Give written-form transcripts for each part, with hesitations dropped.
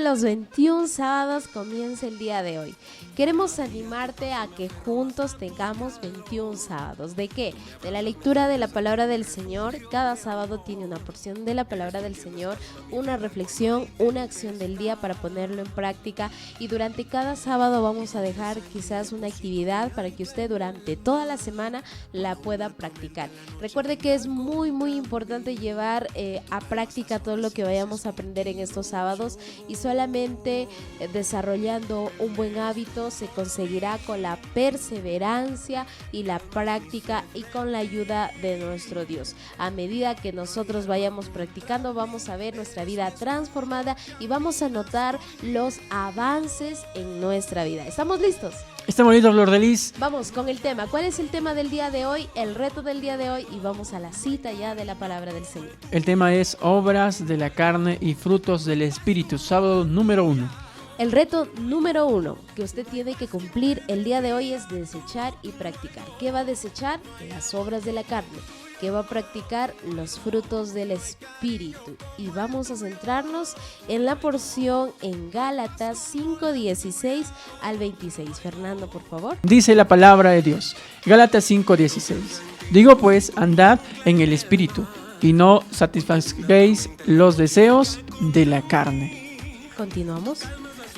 los 21 sábados comienza el día de hoy. Queremos animarte a que juntos tengamos 21 sábados. ¿De qué? De la lectura de la palabra del Señor. Cada sábado tiene una porción de la palabra del Señor, una reflexión, una acción del día para ponerlo en práctica. Y durante cada sábado vamos a dejar quizás una actividad para que usted durante toda la semana la pueda practicar. Recuerde que es muy importante llevar a práctica todo lo que vayamos a aprender en estos sábados, y solamente desarrollando un buen hábito se conseguirá con la perseverancia y la práctica y con la ayuda de nuestro Dios. A medida que nosotros vayamos practicando, vamos a ver nuestra vida transformada y vamos a notar los avances en nuestra vida. ¿Estamos listos? Estamos listos, Flor de Lis. Vamos con el tema. ¿Cuál es el tema del día de hoy? El reto del día de hoy, y vamos a la cita ya de la palabra del Señor. El tema es obras de la carne y frutos del Espíritu, sábado número 1. El reto número 1 que usted tiene que cumplir el día de hoy es desechar y practicar. ¿Qué va a desechar? Las obras de la carne. ¿Qué va a practicar? Los frutos del Espíritu. Y vamos a centrarnos en la porción en Gálatas 5:16 al 26. Fernando, por favor. Dice la palabra de Dios, Gálatas 5:16. Digo pues, andad en el Espíritu, y no satisfagáis los deseos de la carne. Continuamos.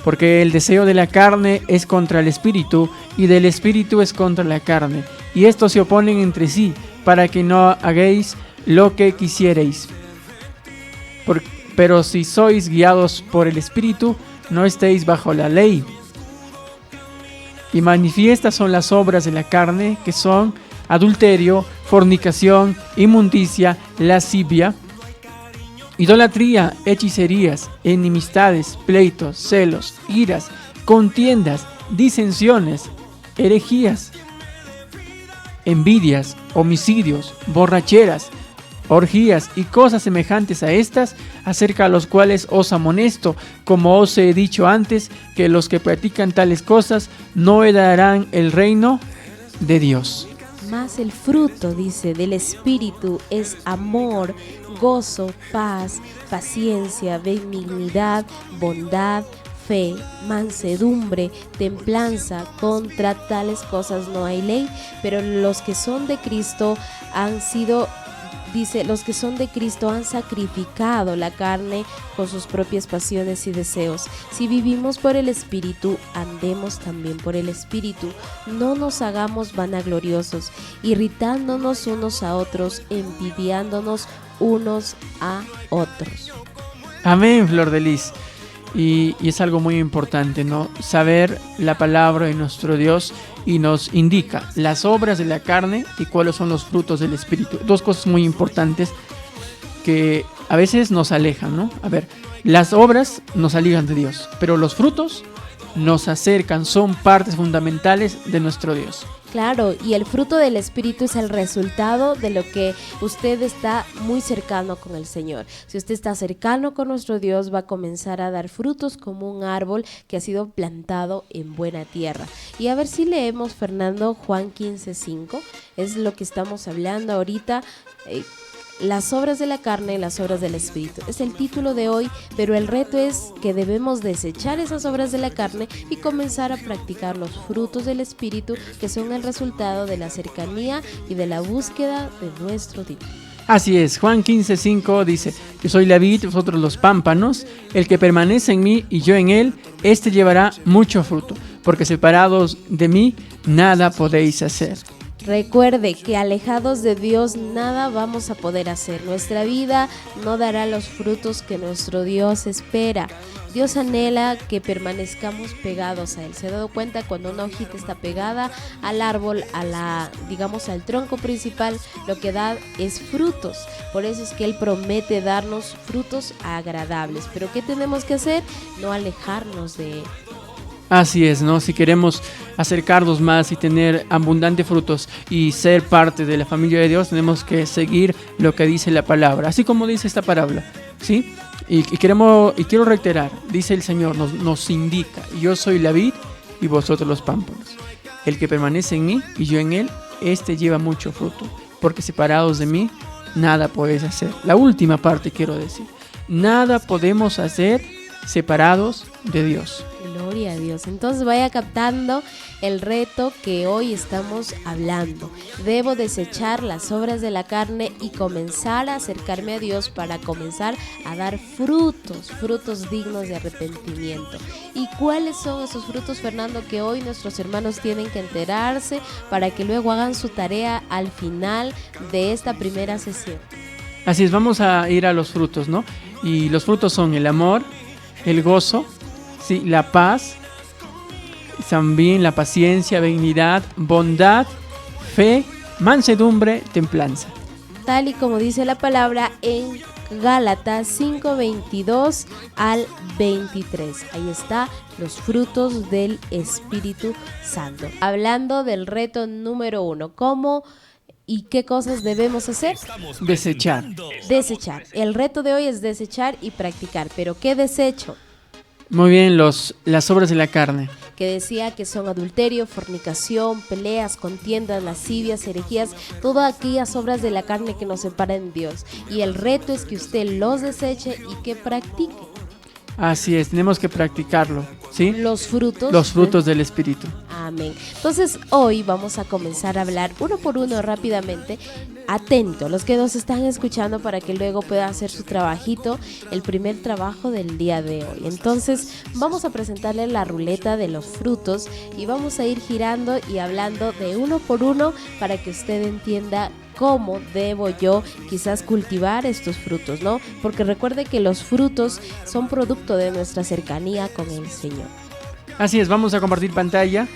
Porque el deseo de la carne es contra el Espíritu, y del Espíritu es contra la carne, y estos se oponen entre sí, para que no hagáis lo que quisierais. Pero si sois guiados por el Espíritu, no estéis bajo la ley. Y manifiestas son las obras de la carne, que son adulterio, fornicación, inmundicia, lascivia, idolatría, hechicerías, enemistades, pleitos, celos, iras, contiendas, disensiones, herejías, envidias, homicidios, borracheras, orgías y cosas semejantes a estas, acerca de los cuales os amonesto, como os he dicho antes, que los que practican tales cosas no heredarán el reino de Dios. Mas el fruto, dice, del Espíritu es amor, gozo, paz, paciencia, benignidad, bondad, fe, mansedumbre, templanza. Contra tales cosas no hay ley, pero los que son de Cristo han sido... Dice, los que son de Cristo han sacrificado la carne con sus propias pasiones y deseos. Si vivimos por el Espíritu, andemos también por el Espíritu. No nos hagamos vanagloriosos, irritándonos unos a otros, envidiándonos unos a otros. Amén, Flor de Lis. Y es algo muy importante, ¿no? Saber la palabra de nuestro Dios, y nos indica las obras de la carne y cuáles son los frutos del Espíritu. Dos cosas muy importantes que a veces nos alejan, ¿no? A ver, las obras nos alejan de Dios, pero los frutos nos acercan, son partes fundamentales de nuestro Dios. Claro, y el fruto del Espíritu es el resultado de lo que usted está muy cercano con el Señor. Si usted está cercano con nuestro Dios, va a comenzar a dar frutos como un árbol que ha sido plantado en buena tierra. Y a ver si leemos, Fernando, Juan 15:5, es lo que estamos hablando ahorita. Las obras de la carne y las obras del Espíritu. Es el título de hoy, pero el reto es que debemos desechar esas obras de la carne y comenzar a practicar los frutos del Espíritu, que son el resultado de la cercanía y de la búsqueda de nuestro Dios. Así es, Juan 15:5 dice: yo soy la vid, vosotros los pámpanos, el que permanece en mí y yo en él, este llevará mucho fruto, porque separados de mí nada podéis hacer. Recuerde que alejados de Dios nada vamos a poder hacer. Nuestra vida no dará los frutos que nuestro Dios espera. Dios anhela que permanezcamos pegados a Él. ¿Se ha dado cuenta? Cuando una hojita está pegada al árbol, al tronco principal, lo que da es frutos. Por eso es que Él promete darnos frutos agradables. ¿Pero qué tenemos que hacer? No alejarnos de Él. Así es, ¿no? Si queremos acercarnos más y tener abundantes frutos y ser parte de la familia de Dios, tenemos que seguir lo que dice la palabra, así como dice esta parábola, ¿sí? Y quiero reiterar, dice el Señor, nos indica: yo soy la vid y vosotros los pámpanos. El que permanece en mí y yo en él, este lleva mucho fruto, porque separados de mí nada podéis hacer. La última parte quiero decir: nada podemos hacer separados de Dios. Gloria a Dios. Entonces vaya captando el reto que hoy estamos hablando. Debo desechar las obras de la carne y comenzar a acercarme a Dios para comenzar a dar frutos dignos de arrepentimiento. ¿Y cuáles son esos frutos, Fernando, que hoy nuestros hermanos tienen que enterarse para que luego hagan su tarea al final de esta primera sesión? Así es, vamos a ir a los frutos, ¿no? Y los frutos son el amor, el gozo, sí, la paz, también la paciencia, benignidad, bondad, fe, mansedumbre, templanza. Tal y como dice la palabra en Gálatas 5:22 al 23. Ahí está, los frutos del Espíritu Santo. Hablando del reto número 1, ¿cómo y qué cosas debemos hacer? Desechar. Desechar. El reto de hoy es desechar y practicar. ¿Pero qué desecho? Muy bien, las obras de la carne. Que decía que son adulterio, fornicación, peleas, contiendas, lascivias, herejías, todas aquellas obras de la carne que nos separan de Dios. Y el reto es que usted los deseche y que practique. Así es, tenemos que practicarlo, ¿sí? Los frutos del Espíritu. Amén. Entonces hoy vamos a comenzar a hablar uno por uno rápidamente. Atento, los que nos están escuchando para que luego pueda hacer su trabajito, el primer trabajo del día de hoy. Entonces vamos a presentarle la ruleta de los frutos y vamos a ir girando y hablando de uno por uno para que usted entienda cómo debo yo quizás cultivar estos frutos, ¿no? Porque recuerde que los frutos son producto de nuestra cercanía con el Señor. Así es, vamos a compartir pantalla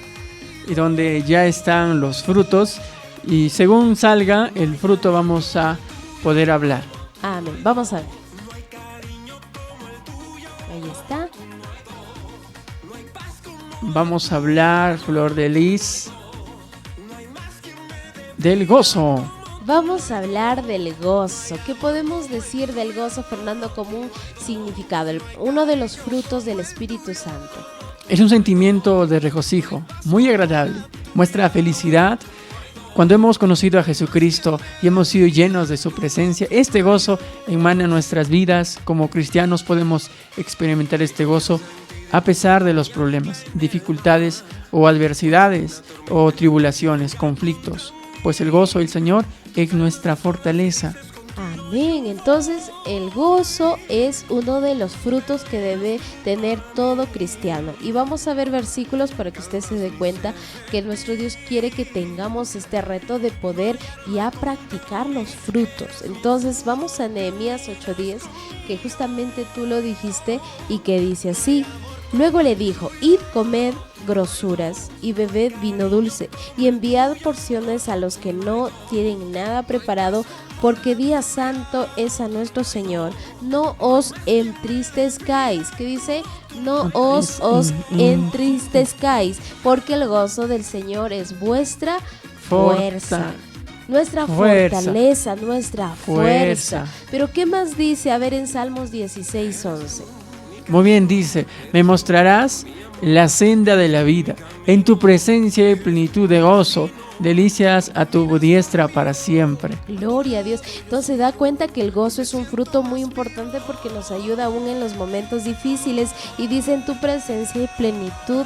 y donde ya están los frutos y según salga el fruto vamos a poder hablar. Amén. Vamos a ver. Ahí está. Vamos a hablar, flor de lis, del gozo. Vamos a hablar del gozo. ¿Qué podemos decir del gozo, Fernando, como un significado? Uno de los frutos del Espíritu Santo. Es un sentimiento de regocijo, muy agradable. Muestra felicidad. Cuando hemos conocido a Jesucristo y hemos sido llenos de su presencia, este gozo emana en nuestras vidas. Como cristianos podemos experimentar este gozo a pesar de los problemas, dificultades o adversidades o tribulaciones, conflictos. Pues el gozo del Señor es nuestra fortaleza. Amén. Entonces el gozo es uno de los frutos que debe tener todo cristiano. Y vamos a ver versículos para que usted se dé cuenta que nuestro Dios quiere que tengamos este reto de poder ya practicar los frutos. Entonces vamos a Nehemías 8:10, que justamente tú lo dijiste y que dice así: luego le dijo, id, comed grosuras y bebed vino dulce y enviad porciones a los que no tienen nada preparado, porque día santo es a nuestro Señor. No os entristezcáis. ¿Qué dice? No os entristezcáis, porque el gozo del Señor es vuestra fuerza. Nuestra fortaleza, nuestra fuerza. Pero ¿qué más dice? A ver, en Salmos 16:11. Muy bien, dice: me mostrarás la senda de la vida, en tu presencia hay plenitud de gozo, delicias a tu diestra para siempre. Gloria a Dios. Entonces da cuenta que el gozo es un fruto muy importante porque nos ayuda aún en los momentos difíciles, y dice: en tu presencia hay plenitud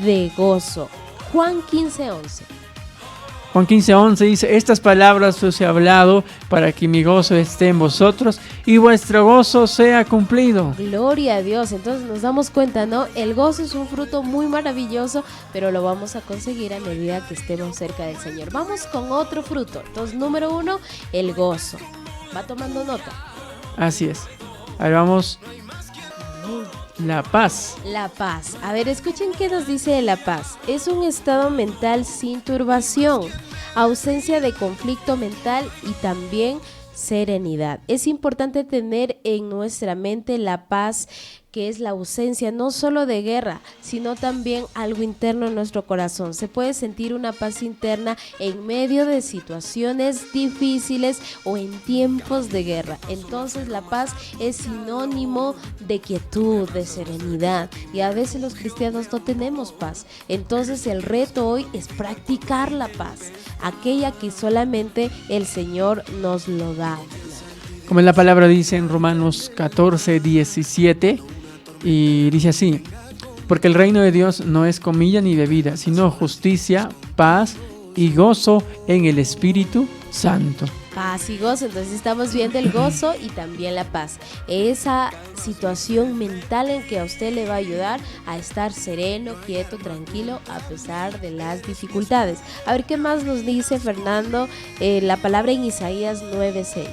de gozo. Juan 15:11. Juan 15:11 dice: estas palabras os he hablado para que mi gozo esté en vosotros y vuestro gozo sea cumplido. Gloria a Dios. Entonces nos damos cuenta, ¿no? El gozo es un fruto muy maravilloso, pero lo vamos a conseguir a medida que estemos cerca del Señor. Vamos con otro fruto. Entonces, número 1, el gozo. ¿Va tomando nota? Así es. Ahora vamos. La paz. La paz. A ver, escuchen qué nos dice de la paz. Es un estado mental sin turbación, ausencia de conflicto mental y también serenidad. Es importante tener en nuestra mente la paz, que es la ausencia no solo de guerra, sino también algo interno en nuestro corazón. Se puede sentir una paz interna en medio de situaciones difíciles o en tiempos de guerra. Entonces la paz es sinónimo de quietud, de serenidad, y a veces los cristianos no tenemos paz. Entonces el reto hoy es practicar la paz, aquella que solamente el Señor nos lo da. Como la palabra dice en Romanos 14:17, Y dice así: porque el reino de Dios no es comida ni bebida, sino justicia, paz y gozo en el Espíritu Santo. Paz y gozo, entonces estamos viendo el gozo y también la paz. Esa situación mental en que a usted le va a ayudar a estar sereno, quieto, tranquilo, a pesar de las dificultades. A ver qué más nos dice Fernando, la palabra en Isaías 9:6.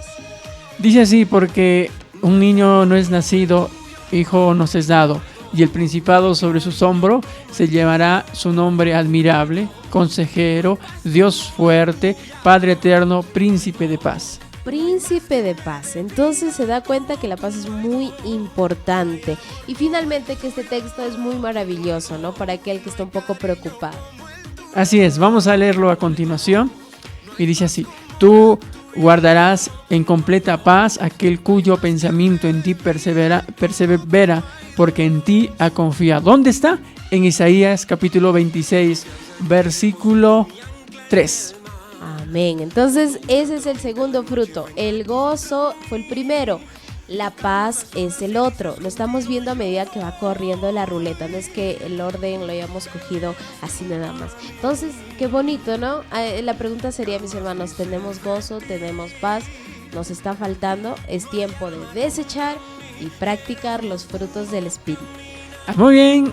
Dice así: porque un niño no es nacido, hijo nos es dado, y el principado sobre su hombro, se llevará su nombre admirable, consejero, Dios fuerte, Padre eterno, príncipe de paz. Príncipe de paz. Entonces se da cuenta que la paz es muy importante. Y finalmente que este texto es muy maravilloso, ¿no? Para aquel que está un poco preocupado. Así es, vamos a leerlo a continuación. Y dice así: tú guardarás en completa paz aquel cuyo pensamiento en ti persevera, porque en ti ha confiado. ¿Dónde está? En Isaías capítulo 26, versículo 3. Amén. Entonces ese es el segundo fruto. El gozo fue el primero. La paz es el otro. Lo estamos viendo a medida que va corriendo la ruleta. No es que el orden lo hayamos cogido así nada más. Entonces, qué bonito, ¿no? La pregunta sería, mis hermanos, ¿tenemos gozo? ¿Tenemos paz? ¿Nos está faltando? Es tiempo de desechar y practicar los frutos del Espíritu. Muy bien.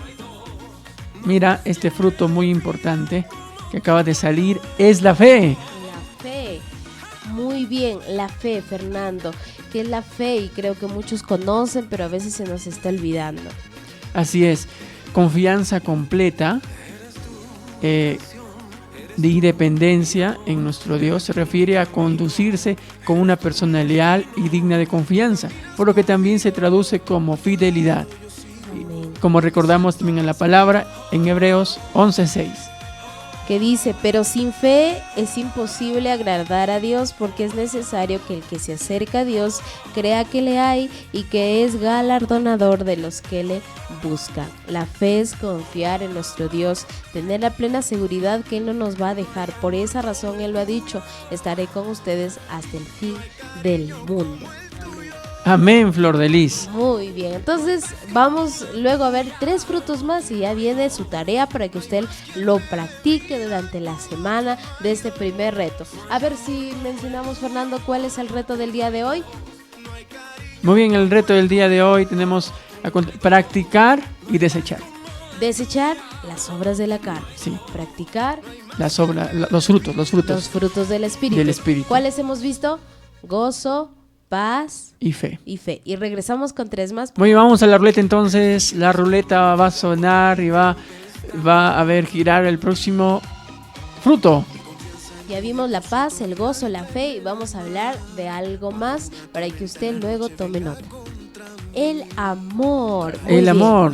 Mira, este fruto muy importante que acaba de salir es la fe. La fe. Muy bien, la fe, Fernando. ¿Qué es la fe? Y creo que muchos conocen, pero a veces se nos está olvidando. Así es, confianza completa de independencia en nuestro Dios se refiere a conducirse con una persona leal y digna de confianza, por lo que también se traduce como fidelidad. Amén. Como recordamos también en la palabra en Hebreos 11:6. Que dice, pero sin fe es imposible agradar a Dios, porque es necesario que el que se acerca a Dios crea que le hay y que es galardonador de los que le buscan. La fe es confiar en nuestro Dios, tener la plena seguridad que Él no nos va a dejar. Por esa razón Él lo ha dicho: estaré con ustedes hasta el fin del mundo. Amén, Flor de Lis. Muy bien, entonces vamos luego a ver 3 frutos más y ya viene su tarea para que usted lo practique durante la semana de este primer reto. A ver si mencionamos, Fernando, cuál es el reto del día de hoy. Muy bien, el reto del día de hoy tenemos practicar y desechar. Desechar las obras de la carne. Sí. Practicar los frutos. los frutos del Espíritu. ¿Cuáles hemos visto? Gozo, paz y fe. Y regresamos con 3 más. Muy bien, vamos a la ruleta entonces. La ruleta va a sonar y va a ver girar el próximo fruto. Ya vimos la paz, el gozo, la fe, y vamos a hablar de algo más para que usted luego tome nota. El amor. Muy el bien. amor.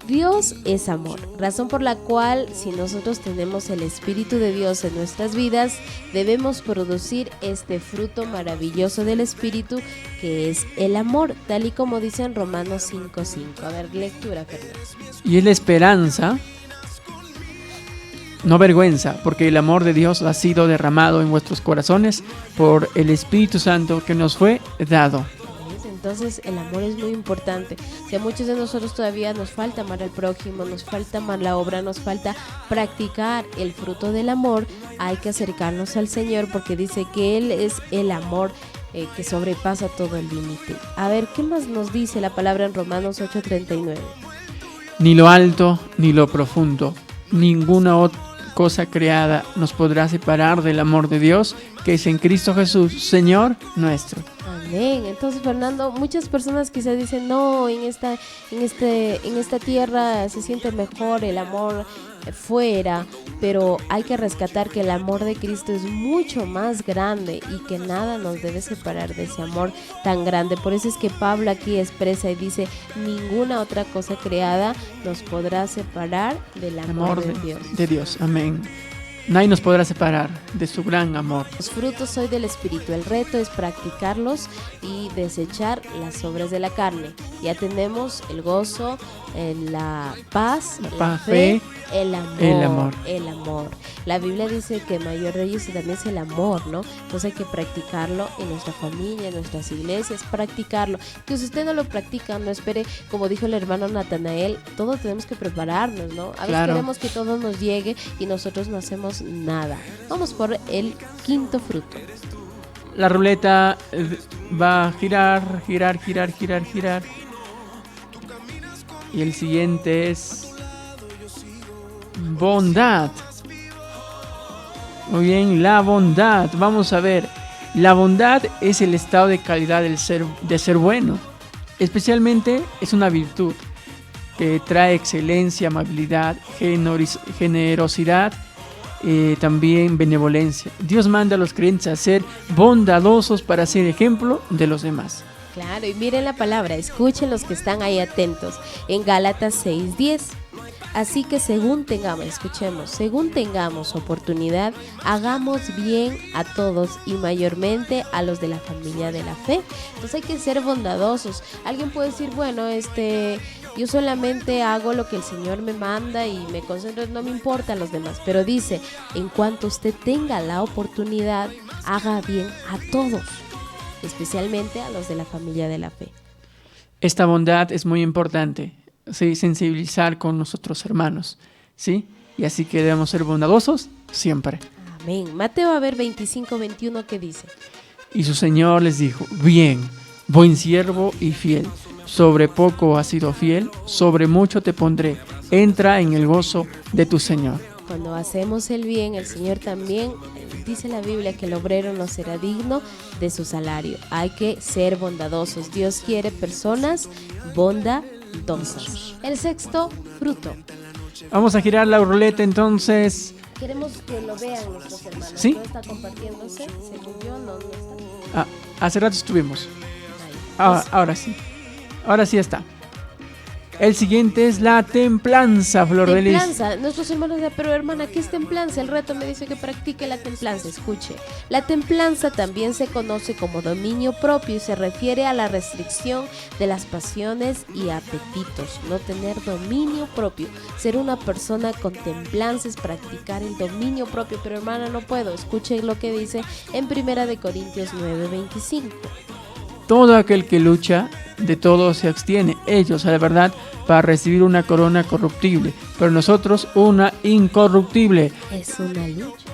Dios es amor, razón por la cual, si nosotros tenemos el Espíritu de Dios en nuestras vidas, debemos producir este fruto maravilloso del Espíritu, que es el amor, tal y como dice en Romanos 5:5. A ver, lectura, Fernando. Y es la esperanza, no vergüenza, porque el amor de Dios ha sido derramado en vuestros corazones por el Espíritu Santo que nos fue dado. Entonces el amor es muy importante. Si a muchos de nosotros todavía nos falta amar al prójimo, nos falta amar la obra, nos falta practicar el fruto del amor, hay que acercarnos al Señor, porque dice que Él es el amor que sobrepasa todo el límite. A ver, ¿qué más nos dice la palabra en Romanos 8:39? Ni lo alto ni lo profundo, ninguna otra cosa creada nos podrá separar del amor de Dios que es en Cristo Jesús, Señor nuestro. Amén. Entonces, Fernando, muchas personas quizás dicen, no, en esta tierra se siente mejor el amor fuera, pero hay que rescatar que el amor de Cristo es mucho más grande y que nada nos debe separar de ese amor tan grande. Por eso es que Pablo aquí expresa y dice, ninguna otra cosa creada nos podrá separar del amor de Dios. De Dios. Amén. Nadie nos podrá separar de su gran amor. Los frutos hoy del Espíritu. El reto es practicarlos y desechar las obras de la carne. Ya tenemos el gozo, la paz, la fe, el amor. La Biblia dice que mayor de ellos también es el amor, ¿no? Entonces hay que practicarlo en nuestra familia, en nuestras iglesias, practicarlo. Que si usted no lo practica, no espere, como dijo el hermano Natanael, todos tenemos que prepararnos, ¿no? A veces queremos que todo nos llegue y nosotros no hacemos nada. Vamos por el quinto fruto. La ruleta va a girar. Y el siguiente es bondad. Muy bien, la bondad. Vamos a ver. La bondad es el estado de calidad de ser bueno. Especialmente es una virtud que trae excelencia, amabilidad, generosidad, también benevolencia. Dios manda a los creyentes a ser bondadosos para ser ejemplo de los demás. Claro, y miren la palabra, escuchen los que están ahí atentos. En Gálatas 6:10. Así que según tengamos oportunidad, hagamos bien a todos y mayormente a los de la familia de la fe. Entonces hay que ser bondadosos. Alguien puede decir, bueno, yo solamente hago lo que el Señor me manda y me concentro, no me importa a los demás. Pero dice, en cuanto usted tenga la oportunidad, haga bien a todos, especialmente a los de la familia de la fe. Esta bondad es muy importante. Sí, sensibilizar con nuestros hermanos, ¿sí? Y así que debemos ser bondadosos siempre. Amén. Mateo, a ver, 25-21, ¿qué dice? Y su Señor les dijo, bien, buen siervo y fiel, sobre poco has sido fiel, sobre mucho te pondré, entra en el gozo de tu Señor. Cuando hacemos el bien, el Señor también, dice la Biblia que el obrero no será digno de su salario. Hay que ser bondadosos. Dios quiere personas bondadosas. El sexto fruto. Vamos a girar la ruleta entonces. Queremos que lo vean nuestros hermanos. ¿Sí? ¿No está compartiéndose? Según yo, no está. Hace rato estuvimos. Ahora sí. Ahora sí está. El siguiente es la templanza, Flor de Lis. Templanza. Nuestros hermanos dicen, pero hermana, ¿qué es templanza? El reto me dice que practique la templanza. Escuche. La templanza también se conoce como dominio propio y se refiere a la restricción de las pasiones y apetitos. No tener dominio propio. Ser una persona con templanza es practicar el dominio propio. Pero hermana, no puedo. Escuche lo que dice en 1 Corintios 9:25. Todo aquel que lucha, de todo se abstiene, ellos a la verdad, para recibir una corona corruptible, pero nosotros una incorruptible. Es una lucha.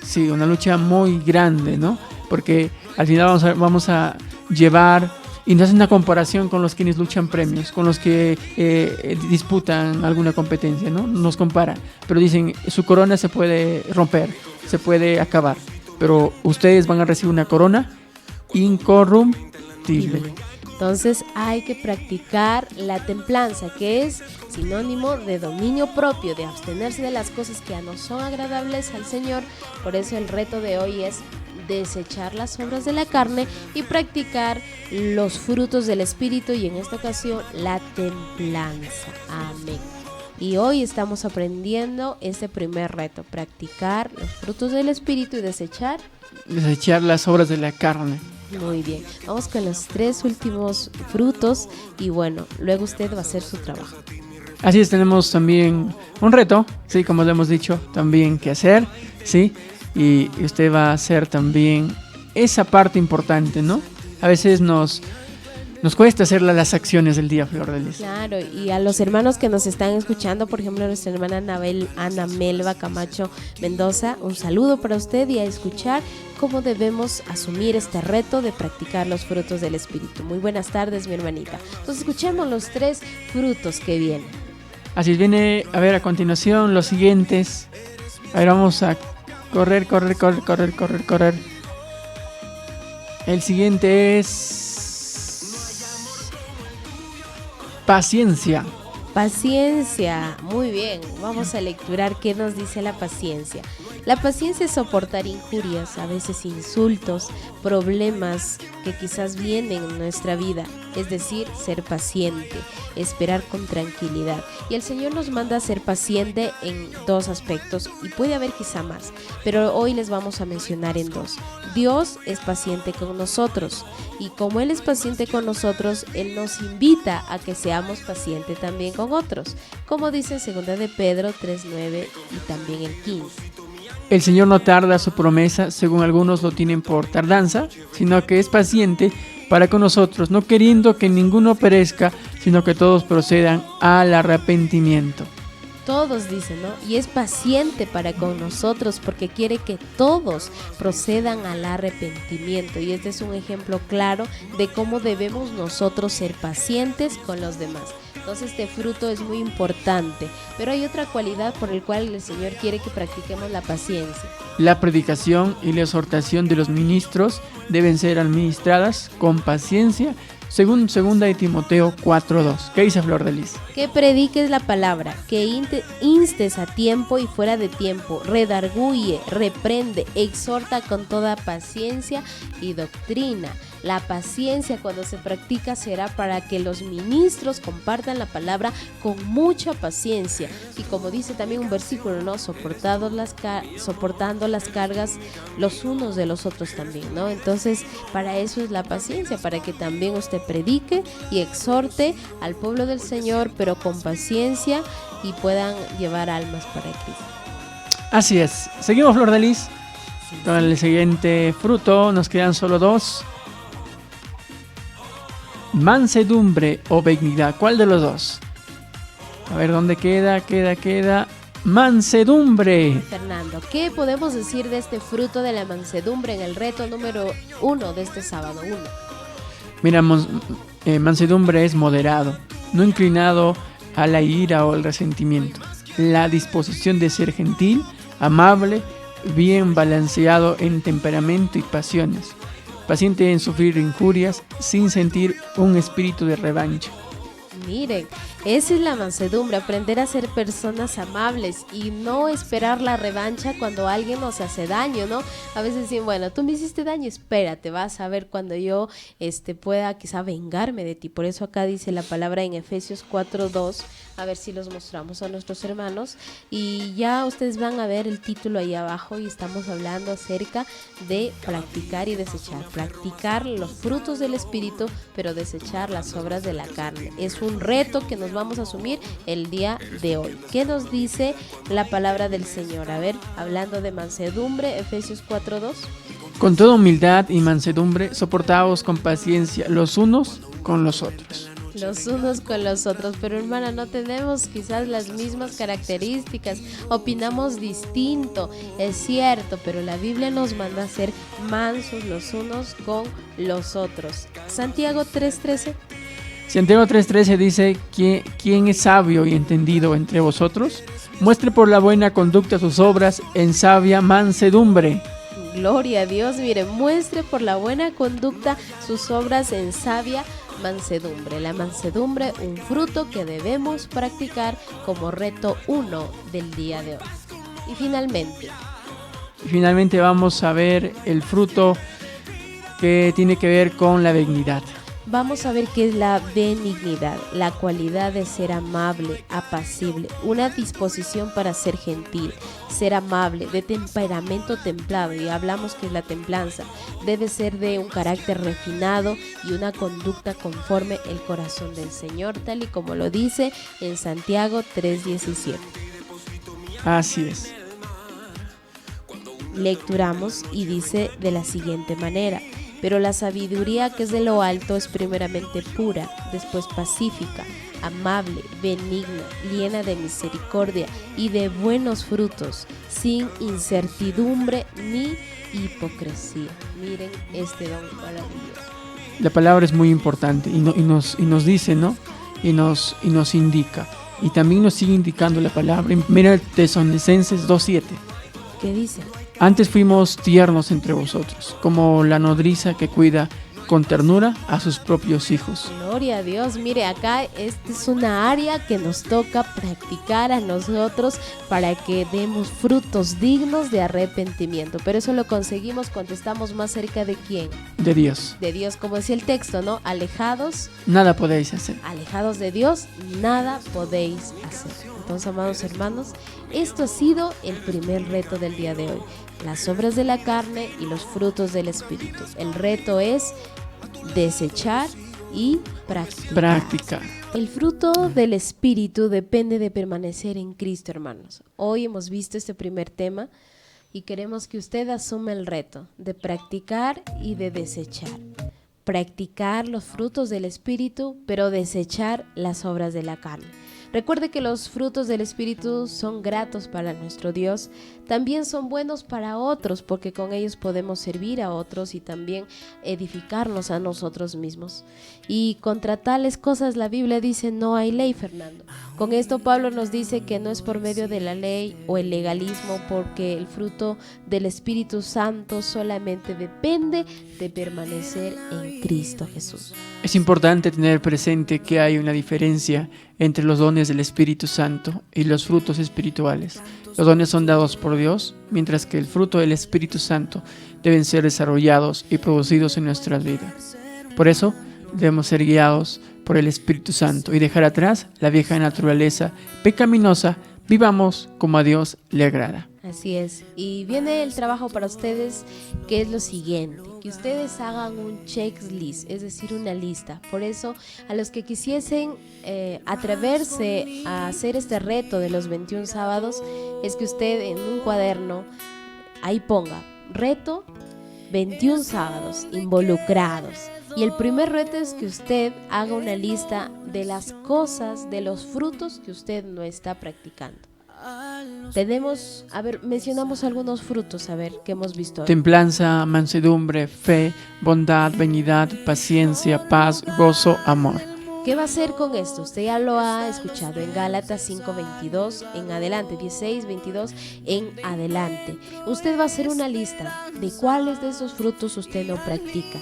Sí, una lucha muy grande, ¿no? Porque al final vamos a llevar, y no hacen una comparación con los quienes luchan premios, con los que disputan alguna competencia, ¿no? Nos comparan, pero dicen, su corona se puede romper, se puede acabar, pero ustedes van a recibir una corona incorruptible. Entonces hay que practicar la templanza, que es sinónimo de dominio propio, de abstenerse de las cosas que no son agradables al Señor. Por eso el reto de hoy es desechar las obras de la carne y practicar los frutos del Espíritu, y en esta ocasión la templanza. Amén. Y hoy estamos aprendiendo este primer reto, practicar los frutos del Espíritu y desechar las obras de la carne. Muy bien, vamos con los 3 últimos frutos y bueno, luego usted va a hacer su trabajo. Así es, tenemos también un reto, sí, como le hemos dicho, también que hacer, sí, y usted va a hacer también esa parte importante, ¿no? A veces nos cuesta hacer las acciones del día, Flor de Lis. Claro, y a los hermanos que nos están escuchando, por ejemplo, nuestra hermana Ana Melba Camacho Mendoza, un saludo para usted y a escuchar cómo debemos asumir este reto de practicar los frutos del Espíritu. Muy buenas tardes, mi hermanita. Entonces, escuchemos los 3 frutos que vienen. Así viene, a ver, a continuación, los siguientes. A ver, vamos a correr. El siguiente es paciencia. Paciencia, muy bien. Vamos a lecturar qué nos dice la paciencia. La paciencia es soportar injurias, a veces insultos, problemas que quizás vienen en nuestra vida, es decir, ser paciente, esperar con tranquilidad. Y el Señor nos manda a ser paciente en dos aspectos, y puede haber quizá más, pero hoy les vamos a mencionar en dos. Dios es paciente con nosotros, y como Él es paciente con nosotros, Él nos invita a que seamos pacientes también con otros, como dice en 2 de Pedro 3:9 y también el 15. El Señor no tarda su promesa, según algunos lo tienen por tardanza, sino que es paciente para con nosotros, no queriendo que ninguno perezca, sino que todos procedan al arrepentimiento. Todos dicen, ¿no? Y es paciente para con nosotros porque quiere que todos procedan al arrepentimiento. Y este es un ejemplo claro de cómo debemos nosotros ser pacientes con los demás. Entonces este fruto es muy importante, pero hay otra cualidad por el cual el Señor quiere que practiquemos la paciencia. La predicación y la exhortación de los ministros deben ser administradas con paciencia, según 2 de Timoteo 4:2. ¿Qué dice Flor de Lis? Que prediques la palabra, que instes a tiempo y fuera de tiempo, redarguye, reprende, exhorta con toda paciencia y doctrina. La paciencia cuando se practica será para que los ministros compartan la palabra con mucha paciencia. Y como dice también un versículo, ¿no? Soportando las cargas los unos de los otros también, ¿no? Entonces, para eso es la paciencia, para que también usted predique y exhorte al pueblo del Señor, pero con paciencia y puedan llevar almas para Cristo. Así es. Seguimos, Flor de Lis, con el siguiente fruto. Nos quedan solo dos. Mansedumbre o benignidad. ¿Cuál de los dos? A ver, ¿dónde queda? Mansedumbre. Fernando, ¿qué podemos decir de este fruto de la mansedumbre en el reto número 1 de este sábado 1? Mira, mansedumbre es moderado, no inclinado a la ira o el resentimiento. La disposición de ser gentil, amable, bien balanceado en temperamento y pasiones. Paciente en sufrir injurias sin sentir un espíritu de revancha. Miren, esa es la mansedumbre, aprender a ser personas amables y no esperar la revancha cuando alguien nos hace daño, ¿no? A veces dicen, bueno, tú me hiciste daño, espérate, vas a ver cuando yo pueda quizá vengarme de ti. Por eso acá dice la palabra en Efesios 4:2, a ver si los mostramos a nuestros hermanos, y ya ustedes van a ver el título ahí abajo, y estamos hablando acerca de practicar y desechar, practicar los frutos del Espíritu, pero desechar las obras de la carne. Es un reto que nos vamos a asumir el día de hoy. ¿Qué nos dice la palabra del Señor? A ver, hablando de mansedumbre, Efesios 4:2. Con toda humildad y mansedumbre, soportaos con paciencia los unos con los otros. Los unos con los otros, pero hermana, no tenemos quizás las mismas características, opinamos distinto, es cierto, pero la Biblia nos manda a ser mansos los unos con los otros. Santiago 3:13. Santiago 3:13 dice: ¿Quién es sabio y entendido entre vosotros? Muestre por la buena conducta sus obras en sabia mansedumbre. Gloria a Dios, mire, muestre por la buena conducta sus obras en sabia mansedumbre. La mansedumbre, un fruto que debemos practicar como reto 1 del día de hoy. Y finalmente vamos a ver el fruto que tiene que ver con la benignidad. Vamos a ver qué es la benignidad, la cualidad de ser amable, apacible, una disposición para ser gentil, ser amable, de temperamento templado, y hablamos que es la templanza, debe ser de un carácter refinado y una conducta conforme el corazón del Señor, tal y como lo dice en Santiago 3:17. Así es. Lecturamos y dice de la siguiente manera: pero la sabiduría que es de lo alto es primeramente pura, después pacífica, amable, benigna, llena de misericordia y de buenos frutos, sin incertidumbre ni hipocresía. Miren este don maravilloso. La palabra es muy importante y nos dice, ¿no? Y nos indica. Y también nos sigue indicando la palabra. Mira Tesalonicenses 2:7. ¿Qué dice? Antes fuimos tiernos entre vosotros, como la nodriza que cuida con ternura a sus propios hijos. Gloria a Dios. Mire, acá esta es una área que nos toca practicar a nosotros para que demos frutos dignos de arrepentimiento. Pero eso lo conseguimos cuando estamos más cerca de ¿quién? De Dios. De Dios, como decía el texto, ¿no? Alejados de Dios, nada podéis hacer. Entonces, amados hermanos, esto ha sido el primer reto del día de hoy. Las obras de la carne y los frutos del Espíritu. El reto es desechar y practicar. El fruto del Espíritu depende de permanecer en Cristo, hermanos. Hoy hemos visto este primer tema y queremos que usted asuma el reto de practicar y de desechar. Practicar los frutos del Espíritu, pero desechar las obras de la carne. Recuerde que los frutos del Espíritu son gratos para nuestro Dios, también son buenos para otros porque con ellos podemos servir a otros y también edificarnos a nosotros mismos. Y contra tales cosas la Biblia dice no hay ley, Fernando. Con esto Pablo nos dice que no es por medio de la ley o el legalismo, porque el fruto del Espíritu Santo solamente depende de permanecer en Cristo Jesús. Es importante tener presente que hay una diferencia entre los dones del Espíritu Santo y los frutos espirituales. Los dones son dados por Dios, mientras que el fruto del Espíritu Santo deben ser desarrollados y producidos en nuestras vidas. Por eso, debemos ser guiados por el Espíritu Santo y dejar atrás la vieja naturaleza pecaminosa. Vivamos como a Dios le agrada. Así es, y viene el trabajo para ustedes, que es lo siguiente, que ustedes hagan un checklist, es decir, una lista. Por eso, a los que quisiesen atreverse a hacer este reto de los 21 sábados, es que usted en un cuaderno, ahí ponga, reto 21 sábados involucrados. Y el primer reto es que usted haga una lista de las cosas, de los frutos que usted no está practicando. Mencionamos algunos frutos, que hemos visto hoy. Templanza, mansedumbre, fe, bondad, benignidad, paciencia, paz, gozo, amor. ¿Qué va a hacer con esto? Usted ya lo ha escuchado en Gálatas 5:22 en adelante, 16:22 en adelante. Usted va a hacer una lista de cuáles de esos frutos usted no practica.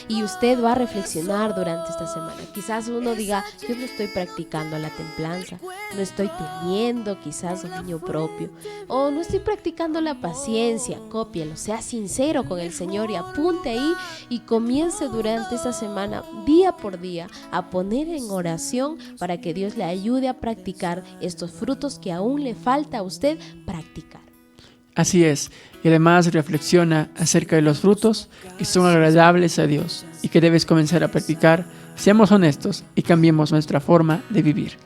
Y usted va a reflexionar durante esta semana. Quizás uno diga, yo no estoy practicando la templanza, no estoy teniendo quizás dominio propio, o no estoy practicando la paciencia. Cópielo, sea sincero con el Señor y apunte ahí y comience durante esta semana, día por día, a poner en oración para que Dios le ayude a practicar estos frutos que aún le falta a usted practicar. Así es, y además reflexiona acerca de los frutos que son agradables a Dios y que debes comenzar a practicar. Seamos honestos y cambiemos nuestra forma de vivir.